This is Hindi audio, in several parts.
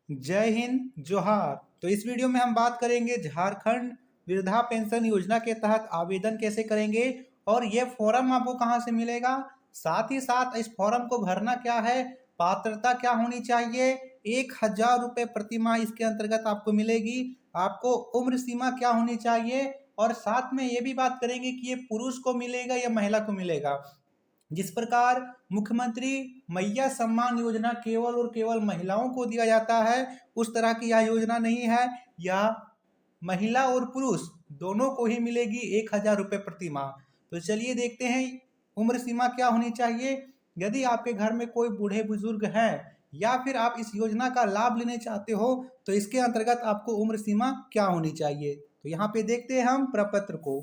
जय हिंद जोहार। तो इस वीडियो में हम बात करेंगे झारखंड वृद्धा पेंशन योजना के तहत आवेदन कैसे करेंगे और ये फॉर्म आपको कहां से मिलेगा। साथ ही साथ इस फॉर्म को भरना क्या है, पात्रता क्या होनी चाहिए, 1,000 रुपये प्रतिमाह इसके अंतर्गत आपको मिलेगी। आपको उम्र सीमा क्या होनी चाहिए और साथ में ये भी बात करेंगे कि ये पुरुष को मिलेगा या महिला को मिलेगा। जिस प्रकार मुख्यमंत्री मैया सम्मान योजना केवल और केवल महिलाओं को दिया जाता है, उस तरह की यह योजना नहीं है। यह महिला और पुरुष दोनों को ही मिलेगी 1,000 रुपये प्रति माह। तो चलिए देखते हैं उम्र सीमा क्या होनी चाहिए। यदि आपके घर में कोई बूढ़े बुजुर्ग हैं या फिर आप इस योजना का लाभ लेने चाहते हो तो इसके अंतर्गत आपको उम्र सीमा क्या होनी चाहिए। तो यहाँ पे देखते हैं हम प्रपत्र को।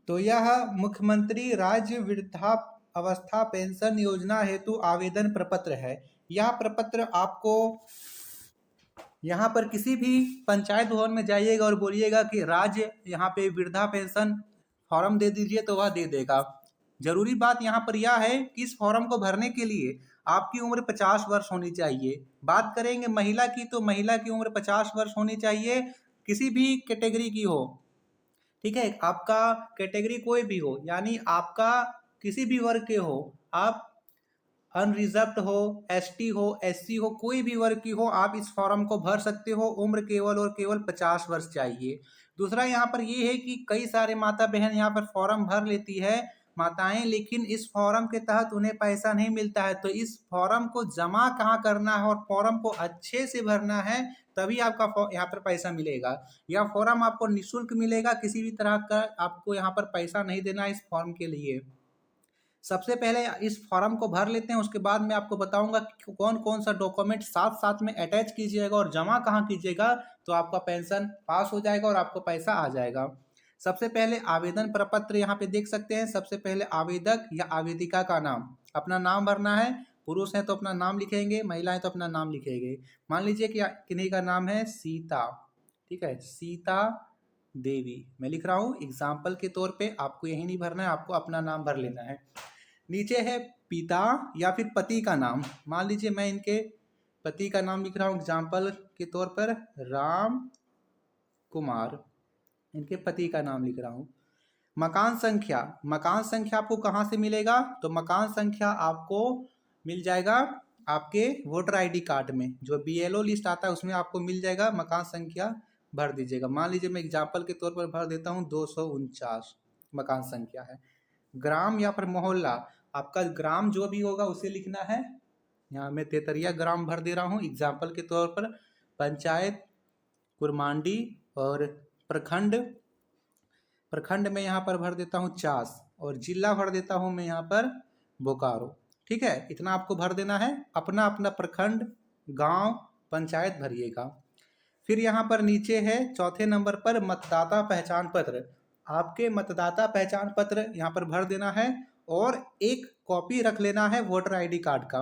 तो यह मुख्यमंत्री राज्य वृद्धा अवस्था पेंशन योजना हेतु आवेदन प्रपत्र है। यह प्रपत्र आपको यहाँ पर किसी भी पंचायत भवन में जाइएगा और बोलिएगा कि राज्य यहाँ पे वृद्धा पेंशन फॉर्म दे दीजिए तो वह दे देगा। जरूरी बात यहाँ पर यह है कि इस फॉर्म को भरने के लिए आपकी उम्र 50 वर्ष होनी चाहिए। बात करेंगे महिला की तो महिला की उम्र 50 वर्ष होनी चाहिए, किसी भी कैटेगरी की हो। ठीक है, आपका कैटेगरी कोई भी हो, यानी आपका किसी भी वर्ग के हो, आप अनरिजर्व्ड हो, एसटी हो, एससी हो, कोई भी वर्ग की हो, आप इस फॉर्म को भर सकते हो। उम्र केवल और केवल 50 वर्ष चाहिए। दूसरा यहाँ पर ये है कि कई सारे माता बहन यहाँ पर फॉर्म भर लेती है माताएं, लेकिन इस फॉर्म के तहत उन्हें पैसा नहीं मिलता है। तो इस फॉर्म को जमा कहाँ करना है और फॉर्म को अच्छे से भरना है, तभी आपका यहाँ पर पैसा मिलेगा। यह फॉर्म आपको निःशुल्क मिलेगा, किसी भी तरह का आपको यहाँ पर पैसा नहीं देना है इस फॉर्म के लिए। सबसे पहले इस फॉर्म को भर लेते हैं, उसके बाद मैं आपको बताऊंगा कि कौन कौन सा डॉक्यूमेंट साथ साथ में अटैच कीजिएगा और जमा कहाँ कीजिएगा तो आपका पेंशन पास हो जाएगा और आपको पैसा आ जाएगा। सबसे पहले आवेदन प्रपत्र यहाँ पे देख सकते हैं। सबसे पहले आवेदक या आवेदिका का नाम, अपना नाम भरना है। पुरुष है तो अपना नाम लिखेंगे, महिला है तो अपना नाम लिखेंगे। मान लीजिए कि किन्हीं का नाम है सीता, ठीक है, सीता देवी मैं लिख रहा हूँ एग्जाम्पल के तौर पे। आपको यही नहीं भरना है, आपको अपना नाम भर लेना है। नीचे है पिता या फिर पति का नाम। मान लीजिए मैं इनके पति का नाम लिख रहा हूँ एग्जाम्पल के तौर पर, राम कुमार, इनके पति का नाम लिख रहा हूँ। मकान संख्या, मकान संख्या आपको कहाँ से मिलेगा तो मकान संख्या आपको मिल जाएगा आपके वोटर आईडी कार्ड में, जो बीएलओ लिस्ट आता है उसमें आपको मिल जाएगा। मकान संख्या भर दीजिएगा। मान लीजिए मैं एग्जाम्पल के तौर पर भर देता हूँ 249 मकान संख्या है। ग्राम या फिर मोहल्ला, आपका ग्राम जो भी होगा उसे लिखना है। यहाँ मैं तेतरिया ग्राम भर दे रहा हूँ एग्जाम्पल के तौर पर। पंचायत कुरमांडी और प्रखंड, प्रखंड में यहाँ पर भर देता हूँ चास और जिला भर देता हूँ मैं यहाँ पर बोकारो। ठीक है, इतना आपको भर देना है। अपना अपना प्रखंड, गांव, पंचायत भरिएगा। फिर यहाँ पर नीचे है चौथे नंबर पर मतदाता पहचान पत्र। आपके मतदाता पहचान पत्र यहाँ पर भर देना है और एक कॉपी रख लेना है वोटर आईडी कार्ड का।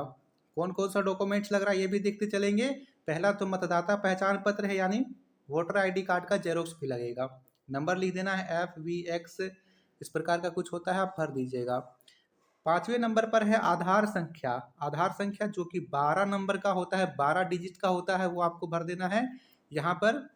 कौन कौन सा डॉक्यूमेंट्स लग रहा है ये भी देखते चलेंगे। पहला तो मतदाता पहचान पत्र है, यानी वोटर आईडी कार्ड का जेरोक्स भी लगेगा। नंबर लिख देना है FVX, इस प्रकार का कुछ होता है, आप भर दीजिएगा। पांचवें नंबर पर है आधार संख्या। आधार संख्या जो कि 12 नंबर का होता है, 12 डिजिट का होता है, वो आपको भर देना है यहाँ पर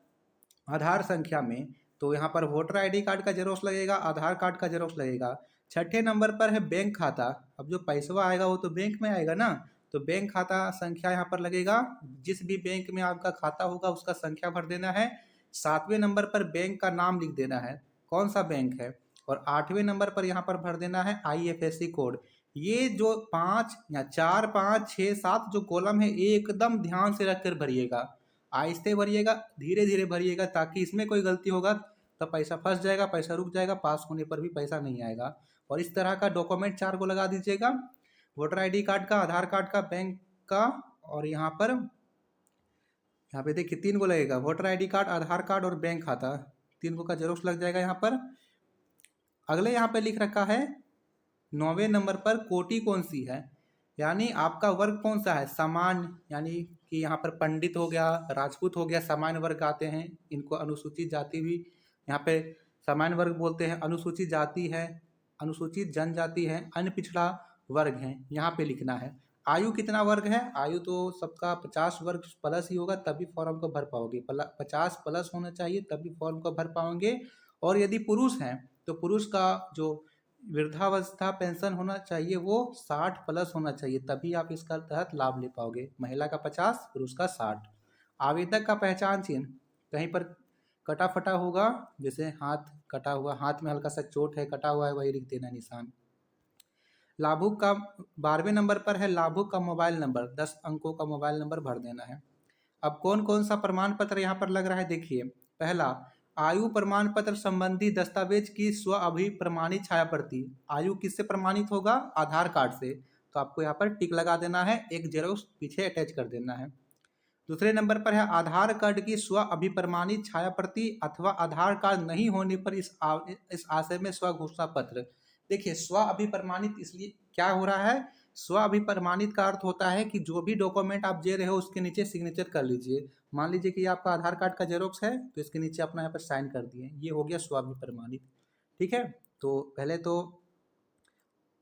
आधार संख्या में। तो यहाँ पर वोटर आईडी कार्ड का जेरोक्स लगेगा, आधार कार्ड का जेरोक्स लगेगा। छठे नंबर पर है बैंक खाता। अब जो पैसा आएगा वो तो बैंक में आएगा ना, तो बैंक खाता संख्या यहाँ पर लगेगा। जिस भी बैंक में आपका खाता होगा उसका संख्या भर देना है। सातवें नंबर पर बैंक का नाम लिख देना है, कौन सा बैंक है। और आठवें नंबर पर यहाँ पर भर देना है IFSC कोड। ये जो 5 या 4, 5, 6, 7 जो कॉलम है एकदम ध्यान से रख कर भरिएगा, आहिस्ते भरिएगा, धीरे धीरे भरिएगा, ताकि इसमें कोई गलती होगा तो पैसा फंस जाएगा, पैसा रुक जाएगा, पास होने पर भी पैसा नहीं आएगा। और इस तरह का डॉक्यूमेंट 4 को लगा दीजिएगा, वोटर आईडी कार्ड का, आधार कार्ड का, बैंक का, और यहाँ पे देखिए 3 को लगेगा, वोटर आईडी कार्ड, आधार कार्ड और बैंक खाता, 3 को का जेरोक्स लग जाएगा यहाँ पर। अगले यहाँ पे लिख रखा है 9वें नंबर पर कोटि कौन सी है, यानी आपका वर्ग कौन सा है। सामान्य, यानी कि यहाँ पर पंडित हो गया, राजपूत हो गया, सामान्य वर्ग आते हैं, इनको अनुसूचित जाति भी यहाँ पे सामान्य वर्ग बोलते हैं। अनुसूचित जाति है, अनुसूचित जनजाति है, अन्य पिछड़ा वर्ग है, यहाँ पे लिखना है। आयु कितना वर्ग है? आयु तो सबका 50 वर्ग प्लस ही होगा, तभी फॉर्म को भर पाओगे। 50 प्लस होना चाहिए तभी फॉर्म को भर पाओगे। और यदि पुरुष हैं तो पुरुष का जो वृद्धावस्था पेंशन होना चाहिए वो 60 प्लस होना चाहिए, तभी आप इसका तहत लाभ ले पाओगे। महिला का 50, पुरुष का 60। आवेदक का पहचान चिन्ह कहीं पर कटा फटा होगा, जैसे हाथ कटा हुआ, हाथ में हल्का सा चोट है, कटा हुआ है, वही लिख देना निशान। लाभुक का 12वें नंबर पर है लाभुक का मोबाइल नंबर, 10 अंकों का मोबाइल नंबर भर देना है। अब कौन कौन सा प्रमाण पत्र यहाँ पर लग रहा है देखिए। पहला, आयु प्रमाण पत्र संबंधी दस्तावेज की स्व अभिप्रमाणित छाया प्रति। आयु किससे प्रमाणित होगा? आधार कार्ड से, तो आपको यहाँ पर टिक लगा देना है, एक जेरोक्स पीछे अटैच कर देना है। दूसरे नंबर पर है आधार कार्ड की स्व अभिप्रमाणित छाया प्रति अथवा आधार कार्ड नहीं होने पर इस आशय में स्व घोषणा पत्र। देखिए, स्व अभिप्रमाणित इसलिए क्या हो रहा है? स्व अभिप्रमाणित का अर्थ होता है कि जो भी डॉक्यूमेंट आप दे रहे हो उसके नीचे सिग्नेचर कर लीजिए। मान लीजिए कि आपका आधार कार्ड का जेरोक्स है तो इसके नीचे अपना यहाँ पर साइन कर दिए, ये हो गया स्व अभिप्रमाणित। ठीक है, तो पहले तो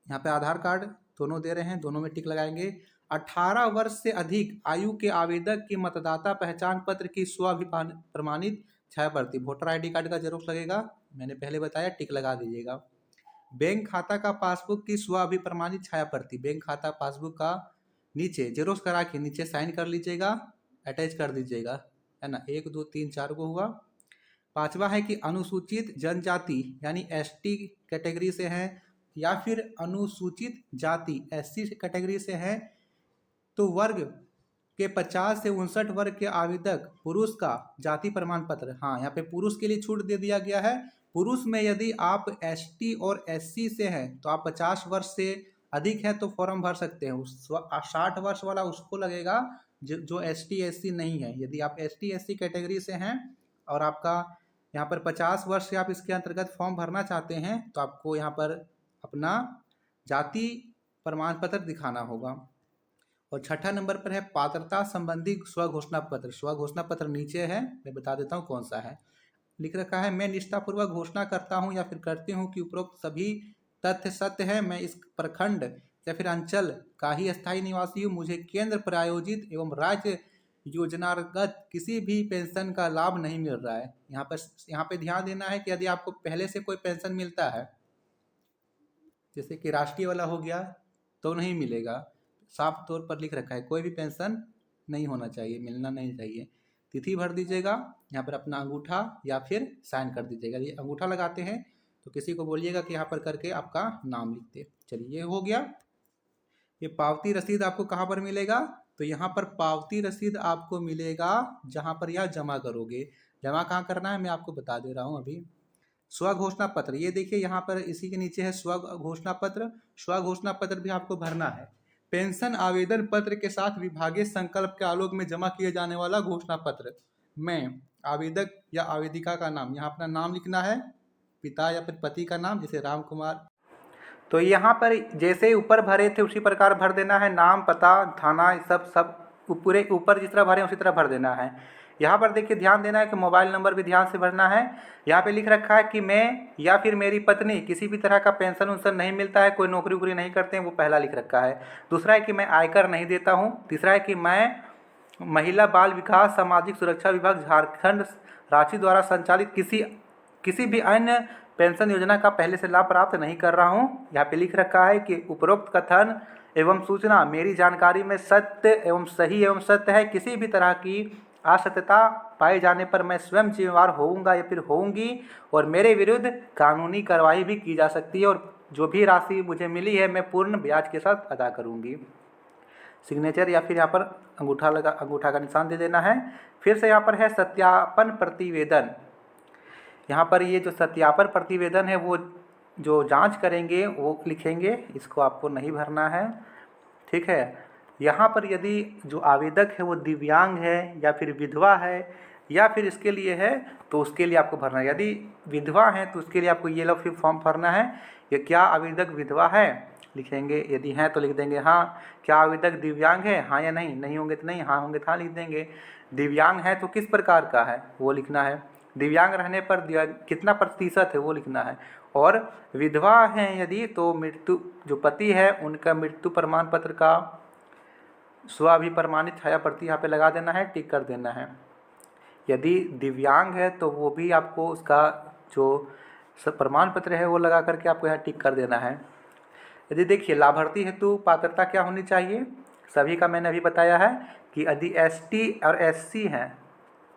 यहाँ पे आधार कार्ड दोनों दे रहे हैं, दोनों में टिक लगाएंगे। 18 वर्ष से अधिक आयु के आवेदक की मतदाता पहचान पत्र की स्व अभिप्रमाणित छाया प्रति, वोटर ID कार्ड का जेरोक्स लगेगा, मैंने पहले बताया, टिक लगा दीजिएगा। बैंक खाता का पासबुक की स्व अभिप्रमाणित छाया प्रति, बैंक खाता पासबुक का नीचे जेरोक्स करा के नीचे साइन कर लीजिएगा, अटैच कर दीजिएगा, है ना। 1 2 3 4 को हुआ। पांचवा है कि अनुसूचित जनजाति यानी ST कैटेगरी से हैं या फिर अनुसूचित जाति SC कैटेगरी से हैं तो वर्ग के 50 से 59 वर्ग के आवेदक पुरुष का जाति प्रमाण पत्र, हाँ यहाँ पे पुरुष के लिए छूट दे दिया गया है। पुरुष में यदि आप ST और SC से हैं तो आप 50 वर्ष से अधिक है तो फॉर्म भर सकते हैं। 60 वर्ष वाला उसको लगेगा जो ST SC नहीं है। यदि आप ST SC कैटेगरी से हैं और आपका यहाँ पर 50 वर्ष से आप इसके अंतर्गत फॉर्म भरना चाहते हैं तो आपको यहाँ पर अपना जाति प्रमाण पत्र दिखाना होगा। और छठा नंबर पर है पात्रता संबंधी स्व घोषणा पत्र। स्व घोषणा पत्र नीचे है, मैं बता देता हूँ कौन सा है। लिख रखा है, मैं निष्ठापूर्वक घोषणा करता हूँ या फिर करती हूँ कि उपरोक्त सभी तथ्य सत्य है। मैं इस प्रखंड या फिर अंचल का ही स्थायी निवासी हूँ। मुझे केंद्र प्रायोजित एवं राज्य योजनागत किसी भी पेंशन का लाभ नहीं मिल रहा है। यहाँ पे ध्यान देना है कि यदि आपको पहले से कोई पेंशन मिलता है, जैसे कि राष्ट्रीय वाला हो गया, तो नहीं मिलेगा। साफ तौर पर लिख रखा है कोई भी पेंशन नहीं होना चाहिए, मिलना नहीं चाहिए। तिथि भर दीजिएगा, यहाँ पर अपना अंगूठा या फिर साइन कर दीजिएगा। ये अंगूठा लगाते हैं तो किसी को बोलिएगा कि यहाँ पर करके आपका नाम लिख दे। चलिए, ये हो गया। ये पावती रसीद आपको कहाँ पर मिलेगा? तो यहाँ पर पावती रसीद आपको मिलेगा जहाँ पर यह जमा करोगे। जमा कहाँ करना है मैं आपको बता दे रहा हूँ अभी। स्व घोषणा पत्र, ये देखिए यहाँ पर इसी के नीचे है स्व घोषणा पत्र। स्व घोषणा पत्र भी आपको भरना है। पेंशन आवेदन पत्र के साथ विभागीय संकल्प के आलोक में जमा किए जाने वाला घोषणा पत्र में आवेदक या आवेदिका का नाम, यहाँ अपना नाम लिखना है, पिता या फिर पति का नाम, जैसे राम कुमार। तो यहाँ पर जैसे ऊपर भरे थे उसी प्रकार भर देना है, नाम, पता, थाना, सब पूरे ऊपर जिस तरह भरे उसी तरह भर देना है। यहाँ पर देखिए ध्यान देना है कि मोबाइल नंबर भी ध्यान से भरना है। यहाँ पे लिख रखा है कि मैं या फिर मेरी पत्नी किसी भी तरह का पेंशन उन्शन नहीं मिलता है, कोई नौकरी वोकरी नहीं करते हैं, वो पहला लिख रखा है। दूसरा है कि मैं आयकर नहीं देता हूँ। तीसरा है कि मैं महिला बाल विकास सामाजिक सुरक्षा विभाग झारखंड रांची द्वारा संचालित किसी भी अन्य पेंशन योजना का पहले से लाभ प्राप्त नहीं कर रहा हूँ। यहाँ पे लिख रखा है कि उपरोक्त कथन एवं सूचना मेरी जानकारी में सत्य एवं सही एवं सत्य है। किसी भी तरह की असत्यता पाए जाने पर मैं स्वयं जिम्मेवार होऊंगा या फिर होऊंगी और मेरे विरुद्ध कानूनी कार्रवाई भी की जा सकती है, और जो भी राशि मुझे मिली है मैं पूर्ण ब्याज के साथ अदा करूंगी। सिग्नेचर या फिर यहाँ पर अंगूठा का निशान दे देना है। फिर से यहाँ पर है सत्यापन प्रतिवेदन। यहाँ पर ये जो सत्यापन प्रतिवेदन है वो जो जांच करेंगे वो लिखेंगे, इसको आपको नहीं भरना है, ठीक है। यहाँ पर यदि जो आवेदक है वो दिव्यांग है या फिर विधवा है या फिर इसके लिए है तो उसके लिए आपको भरना है। यदि विधवा है तो उसके लिए आपको ये लो फिर फॉर्म भरना है। ये क्या आवेदक विधवा है लिखेंगे, यदि हैं तो लिख देंगे हाँ। क्या आवेदक दिव्यांग है, हाँ या नहीं, नहीं होंगे तो नहीं, हाँ होंगे तो हाँ लिख देंगे। दिव्यांग है तो किस प्रकार का है वो लिखना है। दिव्यांग रहने पर कितना प्रतिशत है वो लिखना है। और विधवा हैं यदि तो मृत्यु, जो पति है उनका मृत्यु प्रमाण पत्र का स्वाभिप्रमाणित छायाप्रति यहाँ पे लगा देना है, टिक कर देना है। यदि दिव्यांग है तो वो भी आपको उसका जो प्रमाण पत्र है वो लगा करके आपको यहाँ टिक कर देना है। यदि देखिए लाभार्थी हेतु पात्रता क्या होनी चाहिए, सभी का मैंने अभी बताया है कि यदि एसटी और एससी हैं,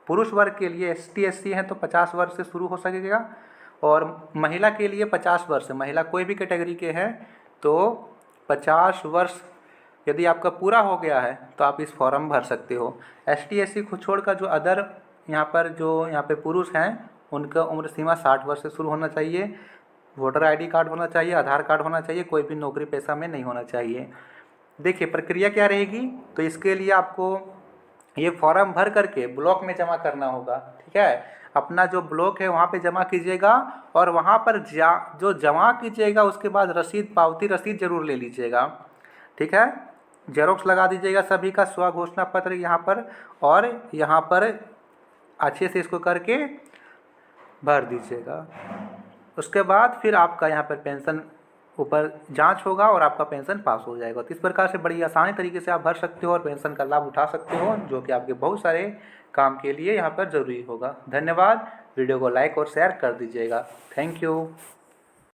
पुरुष वर्ग के लिए एसटी एससी हैं तो 50 वर्ष से शुरू हो सकेगा, और महिला के लिए 50 वर्ष, महिला कोई भी कैटेगरी के हैं तो 50 वर्ष यदि आपका पूरा हो गया है तो आप इस फॉर्म भर सकते हो। एसटी एससी को छोड़कर जो अदर यहाँ पे पुरुष हैं उनका उम्र सीमा 60 वर्ष से शुरू होना चाहिए, वोटर आईडी कार्ड होना चाहिए, आधार कार्ड होना चाहिए, कोई भी नौकरी पेशा में नहीं होना चाहिए। देखिए प्रक्रिया क्या रहेगी, तो इसके लिए आपको ये फॉर्म भर करके ब्लॉक में जमा करना होगा, ठीक है। अपना जो ब्लॉक है वहाँ पे जमा कीजिएगा, और वहाँ पर जो जमा कीजिएगा उसके बाद रसीद, पावती रसीद जरूर ले लीजिएगा, ठीक है। जेरोक्स लगा दीजिएगा सभी का, स्व घोषणा पत्र यहाँ पर, और यहाँ पर अच्छे से इसको करके भर दीजिएगा। उसके बाद फिर आपका यहाँ पर पेंशन ऊपर जांच होगा और आपका पेंशन पास हो जाएगा। तो इस प्रकार से बड़ी आसानी तरीके से आप भर सकते हो और पेंशन का लाभ उठा सकते हो, जो कि आपके बहुत सारे काम के लिए यहाँ पर ज़रूरी होगा। धन्यवाद। वीडियो को लाइक और शेयर कर दीजिएगा। Thank you.